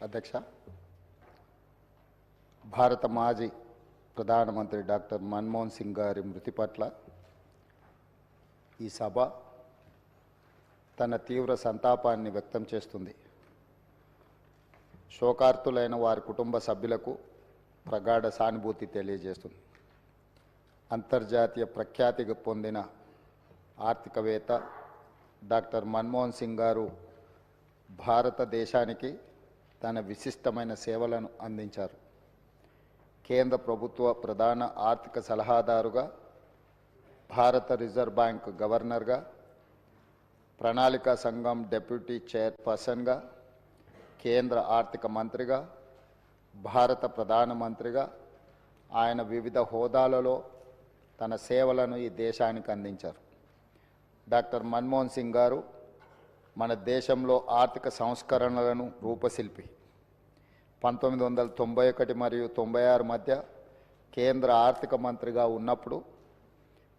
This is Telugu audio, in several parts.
అధ్యక్ష, భారత మాజీ ప్రధానమంత్రి డాక్టర్ మన్మోహన్ సింగ్ గారి మృతి పట్ల ఈ సభ తన తీవ్ర సంతాపాన్ని వ్యక్తం చేస్తుంది. శోకార్తులైన వారి కుటుంబ సభ్యులకు ప్రగాఢ సానుభూతి తెలియజేస్తుంది. అంతర్జాతీయ ప్రఖ్యాతి పొందిన ఆర్థికవేత్త డాక్టర్ మన్మోహన్ సింగ్ గారు భారతదేశానికి తన విశిష్టమైన సేవలను అందించారు. కేంద్ర ప్రభుత్వ ప్రధాన ఆర్థిక సలహాదారుగా, భారత రిజర్వ్ బ్యాంక్ గవర్నర్గా, ప్రణాళికా సంఘం డెప్యూటీ చైర్పర్సన్గా, కేంద్ర ఆర్థిక మంత్రిగా, భారత ప్రధానమంత్రిగా ఆయన వివిధ హోదాలలో తన సేవలను ఈ దేశానికి అందించారు. డాక్టర్ మన్మోహన్ సింగ్ గారు మన దేశంలో ఆర్థిక సంస్కరణలను రూపశిల్పి. 1991 మరియు 96 మధ్య కేంద్ర ఆర్థిక మంత్రిగా ఉన్నప్పుడు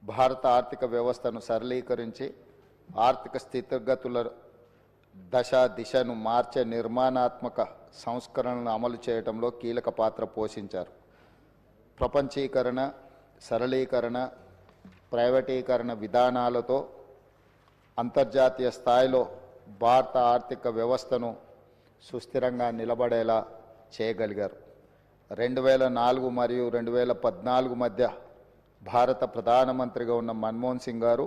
భారత ఆర్థిక వ్యవస్థను సరళీకరించి ఆర్థిక స్థితిగతుల దిశను మార్చే నిర్మాణాత్మక సంస్కరణలను అమలు చేయడంలో కీలక పాత్ర పోషించారు. ప్రపంచీకరణ, సరళీకరణ, ప్రైవేటీకరణ విధానాలతో అంతర్జాతీయ స్థాయిలో భారత ఆర్థిక వ్యవస్థను సుస్థిరంగా నిలబడేలా చేయగలిగారు. 2004 మరియు 2014 మధ్య భారత ప్రధానమంత్రిగా ఉన్న మన్మోహన్ సింగ్ గారు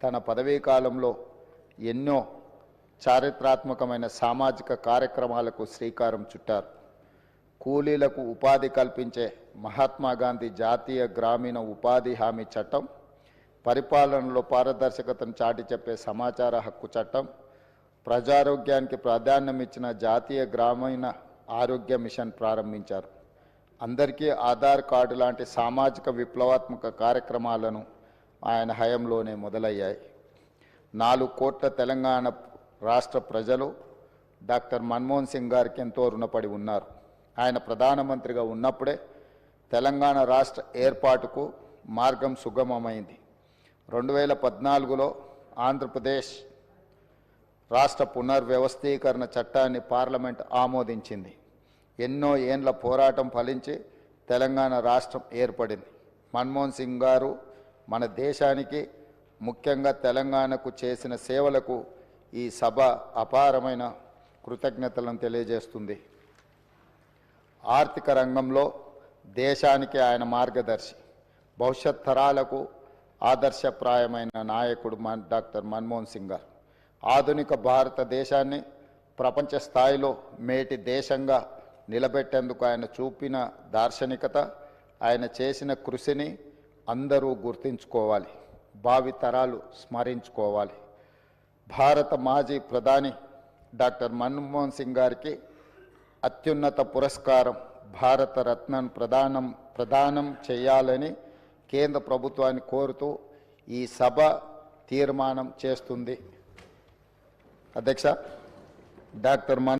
తన పదవీ కాలంలో ఎన్నో చారిత్రాత్మకమైన సామాజిక కార్యక్రమాలకు శ్రీకారం చుట్టారు. కూలీలకు ఉపాధి కల్పించే మహాత్మా గాంధీ జాతీయ గ్రామీణ ఉపాధి హామీ చట్టం, పరిపాలనలో పారదర్శకతను చాటి చెప్పే సమాచార హక్కు చట్టం, ప్రజారోగ్యానికి ప్రాధాన్యం ఇచ్చిన జాతీయ గ్రామీణ ఆరోగ్య మిషన్ ప్రారంభించారు. అందరికీ ఆధార్ కార్డు లాంటి సామాజిక విప్లవాత్మక కార్యక్రమాలను ఆయన హయాంలోనే మొదలయ్యాయి. 4 కోట్ల తెలంగాణ రాష్ట్ర ప్రజలు డాక్టర్ మన్మోహన్ సింగ్ గారికి ఎంతో రుణపడి ఉన్నారు. ఆయన ప్రధానమంత్రిగా ఉన్నప్పుడే తెలంగాణ రాష్ట్ర ఏర్పాటుకు మార్గం సుగమమైంది. 2014లో ఆంధ్రప్రదేశ్ రాష్ట్ర పునర్వ్యవస్థీకరణ చట్టాన్ని పార్లమెంట్ ఆమోదించింది. ఎన్నో ఏండ్ల పోరాటం ఫలించి తెలంగాణ రాష్ట్రం ఏర్పడింది. మన్మోహన్ సింగ్ గారు మన దేశానికి, ముఖ్యంగా తెలంగాణకు చేసిన సేవలకు ఈ సభ అపారమైన కృతజ్ఞతలను తెలియజేస్తుంది. ఆర్థిక రంగంలో దేశానికి ఆయన మార్గదర్శి, భవిష్యత్ తరాలకు ఆదర్శప్రాయమైన నాయకుడు డాక్టర్ మన్మోహన్ సింగ్ గారు ఆధునిక భారతదేశాన్ని ప్రపంచ స్థాయిలో మేటి దేశంగా నిలబెట్టేందుకు ఆయన చూపిన దార్శనికత, ఆయన చేసిన కృషిని అందరూ గుర్తుంచుకోవాలి, భావితరాలు స్మరించుకోవాలి. భారత మాజీ ప్రధాని డాక్టర్ మన్మోహన్ సింగ్ గారికి అత్యున్నత పురస్కారం భారత రత్నను ప్రదానం చేయాలని కేంద్ర ప్రభుత్వాన్ని కోరుతూ ఈ సభ తీర్మానం చేస్తుంది. అధ్యక్ష, డాక్టర్